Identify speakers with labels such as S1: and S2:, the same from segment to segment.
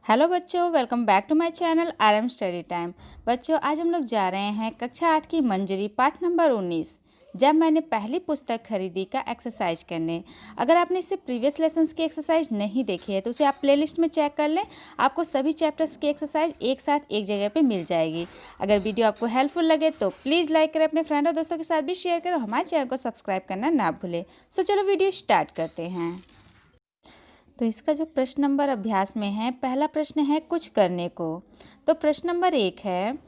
S1: Hello बच्चों, welcome back to my channel RM study time. बच्चों, आज हम लोग जा रहे हैं कक्षा 8 की मंजरी पाठ नंबर 19। जब मैंने पहली पुस्तक खरीदी का एक्सरसाइज करने। अगर आपने इससे प्रीवियस लेसन्स की एक्सरसाइज नहीं देखी है तो उसे आप प्लेलिस्ट में चेक कर लें। आपको सभी चैप्टर्स की एक्सरसाइज एक साथ एक जगह पे मिल जाएगी। अगर वीडियो आपको हेल्पफुल लगे तो प्लीज़ लाइक करें, अपने फ्रेंड और दोस्तों के साथ भी शेयर करें, हमारे चैनल को सब्सक्राइब करना ना भूलें। सो चलो वीडियो स्टार्ट करते हैं। तो इसका जो प्रश्न नंबर अभ्यास में है, पहला प्रश्न है कुछ करने को। तो प्रश्न नंबर 1 है,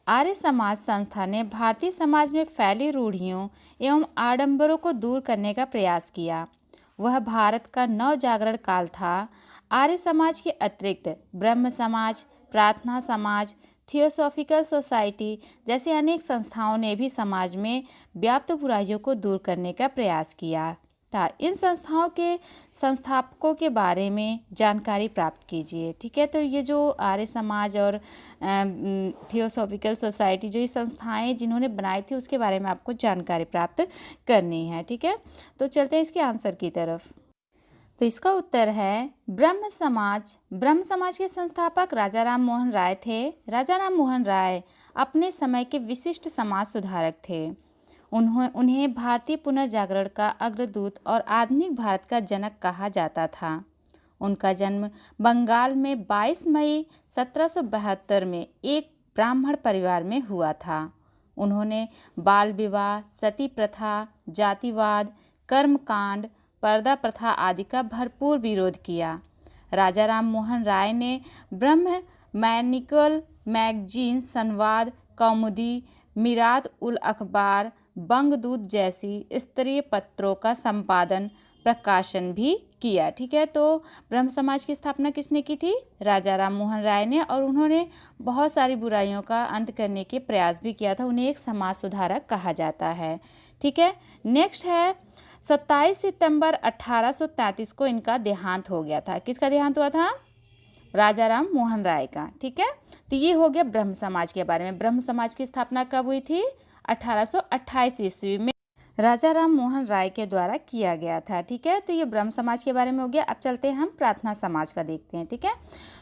S1: आर्य समाज संस्था ने भारतीय समाज में फैली रूढ़ियों एवं आडंबरों को दूर करने का प्रयास किया। वह भारत का नव जागरण काल था। आर्य समाज के अतिरिक्त ब्रह्म समाज, प्रार्थना समाज, थियोसॉफिकल सोसाइटी जैसे अनेक संस्थाओं ने भी समाज में व्याप्त बुराइयों को दूर करने का प्रयास किया था। इन संस्थाओं के संस्थापकों के बारे में जानकारी प्राप्त कीजिए। ठीक है, तो ये जो आर्य समाज और थियोसॉफिकल सोसाइटी जो ये संस्थाएं जिन्होंने बनाई थी उसके बारे में आपको जानकारी प्राप्त करनी है। ठीक है, तो चलते हैं इसके आंसर की तरफ। तो इसका उत्तर है ब्रह्म समाज। ब्रह्म समाज के संस्थापक राजा राम मोहन राय थे। राजा राम मोहन राय अपने समय के विशिष्ट समाज सुधारक थे। उन्हें भारतीय पुनर्जागरण का अग्रदूत और आधुनिक भारत का जनक कहा जाता था। उनका जन्म बंगाल में 22 मई 1772 में एक ब्राह्मण परिवार में हुआ था। उन्होंने बाल विवाह, सती प्रथा, जातिवाद, कर्मकांड, पर्दा प्रथा आदि का भरपूर विरोध किया। राजा राम मोहन राय ने ब्रह्म मैनिकल मैगजीन, संवाद, कौमुदी, मिरात उल अखबार, बंगदूत जैसी स्तरीय पत्रों का संपादन प्रकाशन भी किया। ठीक है, तो ब्रह्म समाज की स्थापना किसने की थी? राजा राम मोहन राय ने। और उन्होंने बहुत सारी बुराइयों का अंत करने के प्रयास भी किया था। उन्हें एक समाज सुधारक कहा जाता है। ठीक है, नेक्स्ट है 27 सितंबर 1833 को इनका देहांत हो गया था। किसका देहांत हुआ था? राजा राम मोहन राय का। ठीक है, तो ये हो गया ब्रह्म समाज के बारे में। ब्रह्म समाज की स्थापना कब हुई थी? 1828 ईस्वी में राजा राम मोहन राय के द्वारा किया गया था। ठीक है, तो ये ब्रह्म समाज के बारे में हो गया। अब चलते हैं हम प्रार्थना समाज का देखते हैं। ठीक है,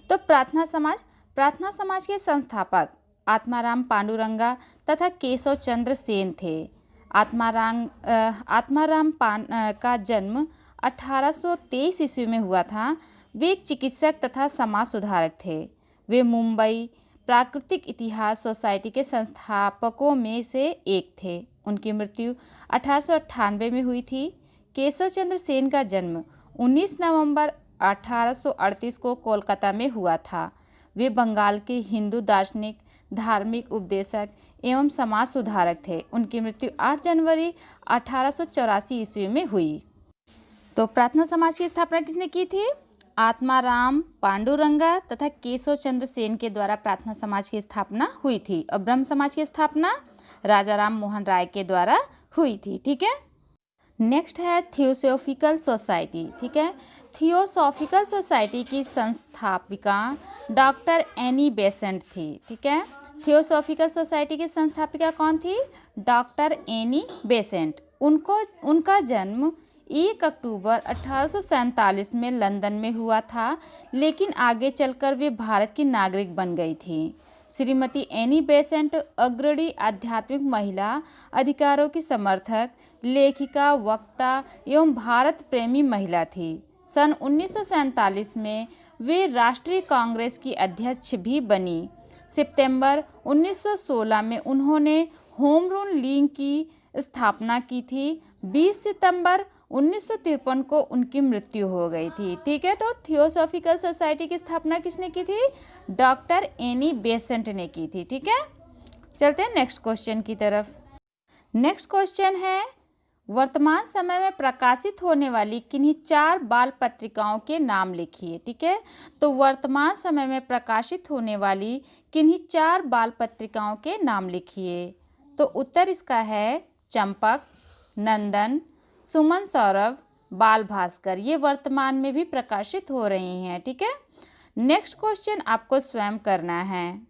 S1: तो प्रार्थना समाज के संस्थापक आत्माराम पांडुरंगा तथा केशव चंद्र सेन थे। आत्माराम का जन्म 1823 ईस्वी में हुआ था। वे एक चिकित्सक तथा समाज सुधारक थे। वे मुंबई प्राकृतिक इतिहास सोसाइटी के संस्थापकों में से एक थे। उनकी मृत्यु 1898 में हुई थी। केशव चंद्र सेन का जन्म 19 नवंबर 1838 को कोलकाता में हुआ था। वे बंगाल के हिंदू दार्शनिक, धार्मिक उपदेशक एवं समाज सुधारक थे। उनकी मृत्यु 8 जनवरी 1884 ईस्वी में हुई। तो प्रार्थना समाज की स्थापना किसने की थी? आत्माराम पांडुरंगा तथा केशव चंद्र सेन के द्वारा प्रार्थना समाज की स्थापना हुई थी। और ब्रह्म समाज की स्थापना राजा राम मोहन राय के द्वारा हुई थी। ठीक है, नेक्स्ट है थियोसॉफिकल सोसाइटी। ठीक है, थियोसॉफिकल सोसाइटी की संस्थापिका डॉक्टर एनी बेसेंट थी। ठीक है, थियोसॉफिकल सोसाइटी की संस्थापिका कौन थी? Doctor Annie Besant. उनका जन्म 1 अक्टूबर 1847 में लंदन में हुआ था, लेकिन आगे चलकर वे भारत की नागरिक बन गई थी। श्रीमती एनी बेसेंट अग्रणी आध्यात्मिक महिला अधिकारों की समर्थक, लेखिका, वक्ता एवं भारत प्रेमी महिला थी। सन 1947 में वे राष्ट्रीय कांग्रेस की अध्यक्ष भी बनी। सितंबर 1916 में उन्होंने होम रूल लीग की स्थापना की थी। 20 सितंबर 1953 को उनकी मृत्यु हो गई थी। ठीक है, तो थियोसॉफिकल सोसाइटी की स्थापना किसने की थी? डॉक्टर एनी बेसेंट ने की थी। ठीक है, चलते हैं नेक्स्ट क्वेश्चन की तरफ। नेक्स्ट क्वेश्चन है, वर्तमान समय में प्रकाशित होने वाली किन्हीं 4 बाल पत्रिकाओं के नाम लिखिए। ठीक है, तो वर्तमान समय में प्रकाशित होने वाली किन्हीं 4 बाल पत्रिकाओं के नाम लिखिए। तो उत्तर इसका है चंपक, नंदन, सुमन सौरभ, बाल भास्कर। ये वर्तमान में भी प्रकाशित हो रही हैं। ठीक है, नेक्स्ट क्वेश्चन आपको स्वयं करना है।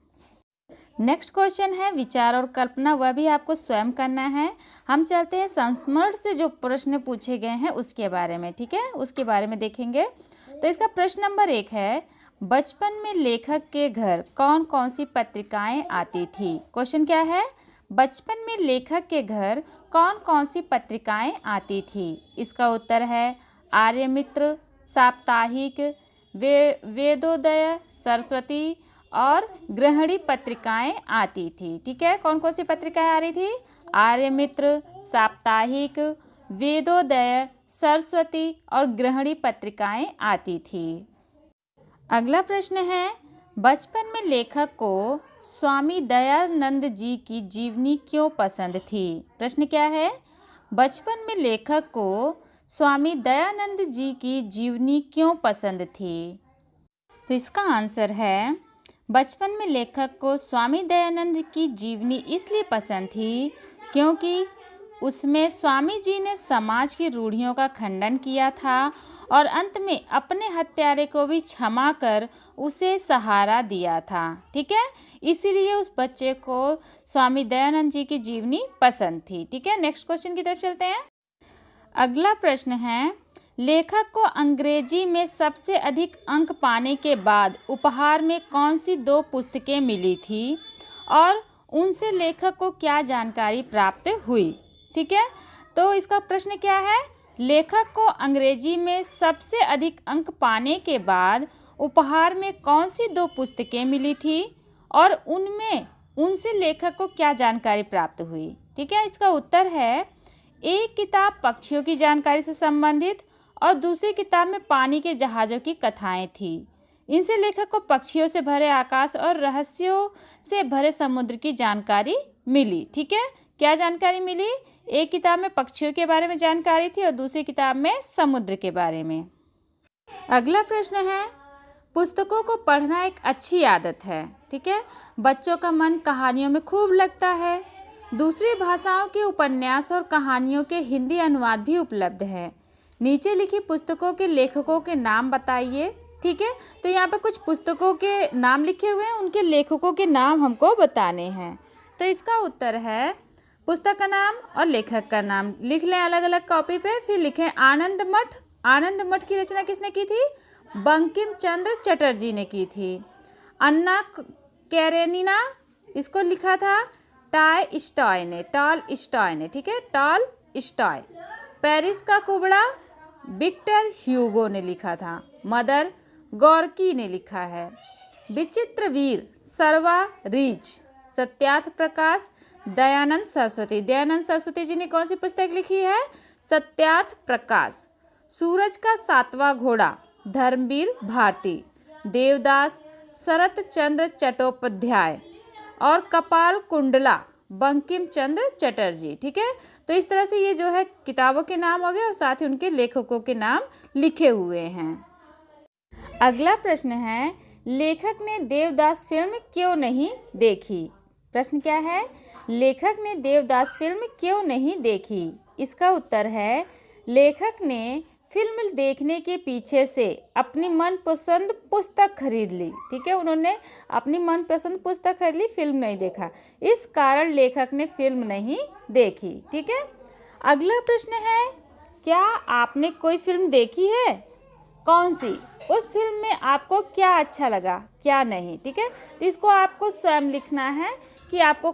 S1: नेक्स्ट क्वेश्चन है विचार और कल्पना, वह भी आपको स्वयं करना है। हम चलते हैं संस्मरण से जो प्रश्न पूछे गए हैं उसके बारे में। ठीक है, उसके बारे में देखेंगे। तो इसका प्रश्न नंबर 1 है, बचपन में लेखक के घर कौन कौन सी पत्रिकाएं आती थी? क्वेश्चन क्या है? बचपन में लेखक के घर कौन कौन सी पत्रिकाएं आती थी? इसका उत्तर है आर्यमित्र, साप्ताहिक, वेदोदय, सरस्वती और गृहिणी पत्रिकाएं आती थी। ठीक है, कौन कौन सी पत्रिकाएं आ रही थी? आर्यमित्र, साप्ताहिक, वेदोदय, सरस्वती और गृहिणी पत्रिकाएं आती थी। अगला प्रश्न है, बचपन में लेखक को स्वामी दयानंद जी की जीवनी क्यों पसंद थी? प्रश्न क्या है? बचपन में लेखक को स्वामी दयानंद जी की जीवनी क्यों पसंद थी? तो इसका आंसर है, बचपन में लेखक को स्वामी दयानंद की जीवनी इसलिए पसंद थी क्योंकि उसमें स्वामी जी ने समाज की रूढ़ियों का खंडन किया था और अंत में अपने हत्यारे को भी क्षमा कर उसे सहारा दिया था। ठीक है, इसीलिए उस बच्चे को स्वामी दयानंद जी की जीवनी पसंद थी। ठीक है, नेक्स्ट क्वेश्चन की तरफ चलते हैं। अगला प्रश्न है, लेखक को अंग्रेजी में सबसे अधिक अंक पाने के बाद उपहार में कौन सी 2 पुस्तकें मिली थी और उनसे लेखक को क्या जानकारी प्राप्त हुई? ठीक है, तो इसका प्रश्न क्या है? लेखक को अंग्रेजी में सबसे अधिक अंक पाने के बाद उपहार में कौन सी 2 पुस्तकें मिली थी और उनमें उनसे लेखक को क्या जानकारी प्राप्त हुई? ठीक है, इसका उत्तर है, एक किताब पक्षियों की जानकारी से संबंधित और दूसरी किताब में पानी के जहाज़ों की कथाएं थी। इनसे लेखक को पक्षियों से भरे आकाश और रहस्यों से भरे समुद्र की जानकारी मिली। ठीक है, क्या जानकारी मिली? एक किताब में पक्षियों के बारे में जानकारी थी और दूसरी किताब में समुद्र के बारे में। अगला प्रश्न है, पुस्तकों को पढ़ना एक अच्छी आदत है। ठीक है, बच्चों का मन कहानियों में खूब लगता है। दूसरी भाषाओं के उपन्यास और कहानियों के हिंदी अनुवाद भी उपलब्ध हैं। नीचे लिखी पुस्तकों के लेखकों के नाम बताइए। ठीक है, तो यहाँ पर कुछ पुस्तकों के नाम लिखे हुए हैं, उनके लेखकों के नाम हमको बताने हैं। तो इसका उत्तर है, पुस्तक का नाम और लेखक का नाम लिख लें अलग अलग कॉपी पे, फिर लिखें आनंद मठ। आनंद मठ की रचना किसने की थी? बंकिम चंद्र चटर्जी ने की थी। अन्ना कैरेनिना, इसको लिखा था टॉलस्टॉय ने। ठीक है, टॉलस्टॉय। पेरिस का कुबड़ा विक्टर ह्यूगो ने लिखा था। मदर गोर्की ने लिखा है। विचित्र वीर सर्वा रीच। सत्यार्थ प्रकाश दयानंद सरस्वती जी ने कौन सी पुस्तक लिखी है? सत्यार्थ प्रकाश। सूरज का 7वां घोड़ा धर्मवीर भारती। देवदास शरत चंद्र चट्टोपाध्याय और कपाल कुंडला बंकिम चंद्र चटर्जी। ठीक है, तो इस तरह से ये जो है किताबों के नाम हो गए और साथ ही उनके लेखकों के नाम लिखे हुए हैं। अगला प्रश्न है, लेखक ने देवदास फिल्म क्यों नहीं देखी? प्रश्न क्या है? लेखक ने देवदास फिल्म क्यों नहीं देखी? इसका उत्तर है, लेखक ने फिल्म देखने के पीछे से अपनी मनपसंद पुस्तक खरीद ली। ठीक है, उन्होंने अपनी मनपसंद पुस्तक खरीद ली, फिल्म नहीं देखा। इस कारण लेखक ने फिल्म नहीं देखी। ठीक है, अगला प्रश्न है, क्या आपने कोई फिल्म देखी है? कौन सी? उस फिल्म में आपको क्या अच्छा लगा, क्या नहीं? ठीक है, तो इसको आपको स्वयं लिखना है कि आपको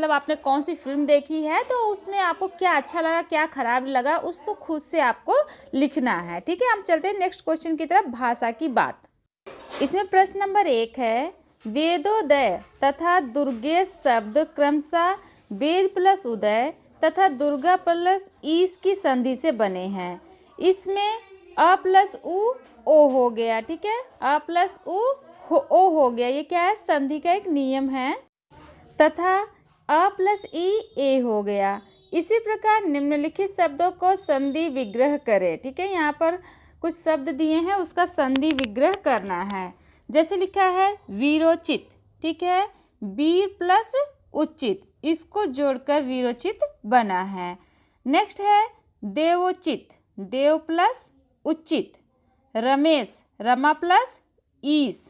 S1: आपने कौन सी फिल्म देखी है, तो उसमें आपको क्या अच्छा लगा, क्या खराब लगा, उसको खुद से आपको लिखना है। ठीक है, हम चलते हैं नेक्स्ट क्वेश्चन की तरफ, भाषा की बात। इसमें प्रश्न नंबर 1 है, वेदोदय तथा दुर्गेश शब्द क्रमशः वेद प्लस उदय तथा दुर्गा प्लस ईश की संधि से बने हैं। इसमें अ प्लस ओ हो गया। ठीक है, अ प्लस ओ हो गया, ये क्या है? संधि का एक नियम है। तथा अ प्लस ए हो गया। इसी प्रकार निम्नलिखित शब्दों को संधि विग्रह करें। ठीक है, यहाँ पर कुछ शब्द दिए हैं, उसका संधि विग्रह करना है। जैसे लिखा है वीरोचित। ठीक है, वीर प्लस उचित, इसको जोड़कर वीरोचित बना है। नेक्स्ट है देवोचित, देव प्लस उचित। रमेश, रमा प्लस ईश।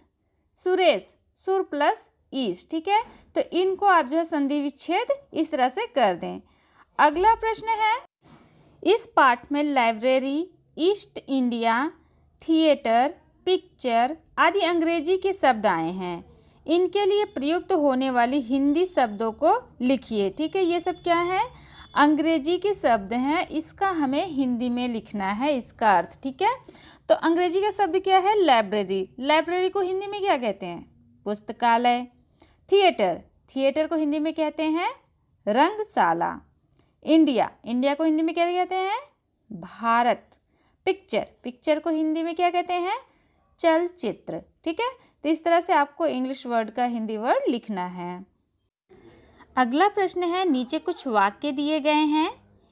S1: सुरेश, सुर प्लस ईश। ठीक है, तो इनको आप जो है संधि विच्छेद इस तरह से कर दें। अगला प्रश्न है, इस पाठ में library, east India theatre, picture आदि अंग्रेजी के शब्द आए हैं। इनके लिए प्रयुक्त होने वाली हिंदी शब्दों को लिखिए। ठीक है, ये सब क्या है? अंग्रेजी के शब्द हैं, इसका हमें हिंदी में लिखना है इसका अर्थ। ठीक है, तो अंग्रेजी का शब्द क्या है? लाइब्रेरी। लाइब्रेरी को हिंदी में क्या कहते हैं? पुस्तकालय। थिएटर, थिएटर को हिंदी में कहते हैं रंगशाला। इंडिया, इंडिया को हिंदी में क्या कहते हैं? भारत। पिक्चर, पिक्चर को हिंदी में क्या कहते हैं? चलचित्र। ठीक है, तो इस तरह से आपको इंग्लिश वर्ड का हिंदी वर्ड लिखना है। अगला प्रश्न है, नीचे कुछ वाक्य दिए गए हैं,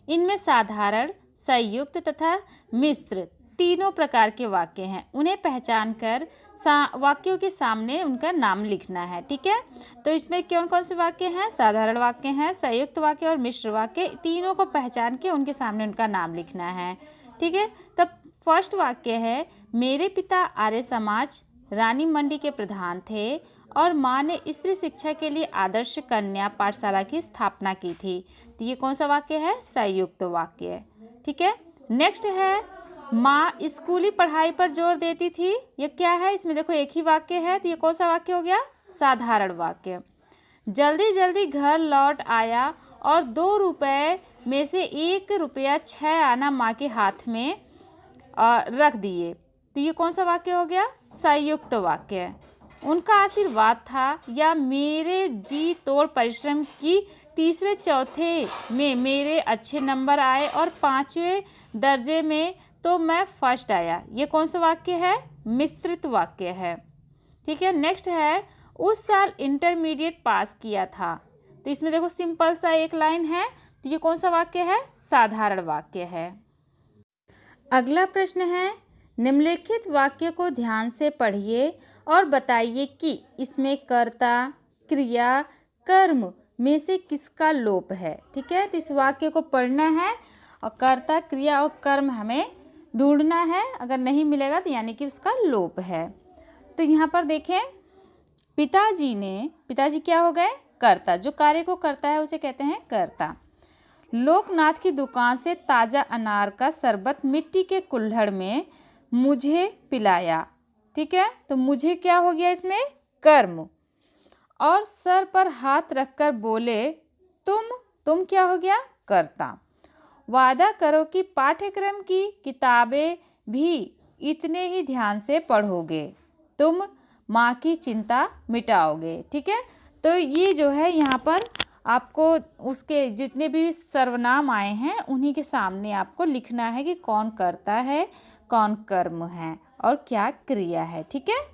S1: इनमें साधारण, संयुक्त तथा मिश्र तीनों प्रकार के वाक्य हैं। उन्हें पहचान कर वाक्यों के सामने उनका नाम लिखना है। ठीक है, तो इसमें कौन कौन से वाक्य हैं? साधारण वाक्य हैं, संयुक्त वाक्य और मिश्र वाक्य। तीनों को पहचान के उनके सामने उनका नाम लिखना है। ठीक है, तब फर्स्ट वाक्य है, मेरे पिता आर्य समाज रानी मंडी के प्रधान थे और माँ ने स्त्री शिक्षा के लिए आदर्श कन्या पाठशाला की स्थापना की थी। तो ये कौन सा वाक्य है? संयुक्त वाक्य। ठीक है, नेक्स्ट है, माँ स्कूली पढ़ाई पर जोर देती थी। ये क्या है? इसमें देखो एक ही वाक्य है, तो ये कौन सा वाक्य हो गया? साधारण वाक्य। जल्दी जल्दी घर लौट आया और 2 रुपये में से 1 रुपया 6 आना माँ के हाथ में रख दिए। तो ये कौन सा वाक्य हो गया? संयुक्त वाक्य। उनका आशीर्वाद था या मेरे जी तोड़ परिश्रम की तीसरे चौथे में मेरे अच्छे नंबर आए और 5वें दर्जे में तो मैं फर्स्ट आया। ये कौन सा वाक्य है? मिश्रित वाक्य है। ठीक है, नेक्स्ट है, उस साल इंटरमीडिएट पास किया था। तो इसमें देखो सिंपल सा एक लाइन है, तो ये कौन सा वाक्य है? साधारण वाक्य है। अगला प्रश्न है, निम्नलिखित वाक्य को ध्यान से पढ़िए और बताइए कि इसमें कर्ता, क्रिया, कर्म में से किसका लोप है। ठीक है, तो इस वाक्य को पढ़ना है और कर्ता, क्रिया और कर्म हमें ढूंढना है। अगर नहीं मिलेगा तो यानी कि उसका लोप है। तो यहाँ पर देखें, पिताजी क्या हो गए? कर्ता। जो कार्य को करता है उसे कहते हैं कर्ता। लोकनाथ की दुकान से ताज़ा अनार का शरबत मिट्टी के कुल्हड़ में मुझे पिलाया। ठीक है, तो मुझे क्या हो गया इसमें? कर्म। और सर पर हाथ रखकर बोले तुम क्या हो गया? कर्ता। वादा करो कि पाठ्यक्रम की किताबें भी इतने ही ध्यान से पढ़ोगे, तुम माँ की चिंता मिटाओगे। ठीक है, तो ये जो है यहाँ पर आपको उसके जितने भी सर्वनाम आए हैं उन्हीं के सामने आपको लिखना है कि कौन कर्ता है, कौन कर्म है और क्या क्रिया है। ठीक है,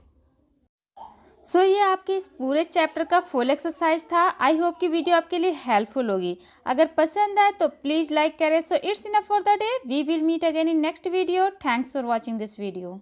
S1: सो ये आपके इस पूरे चैप्टर का फुल एक्सरसाइज था। आई होप कि वीडियो आपके लिए हेल्पफुल होगी। अगर पसंद आए तो प्लीज़ लाइक करें। So it's enough for the day. We will meet again in next video. Thanks for watching this video.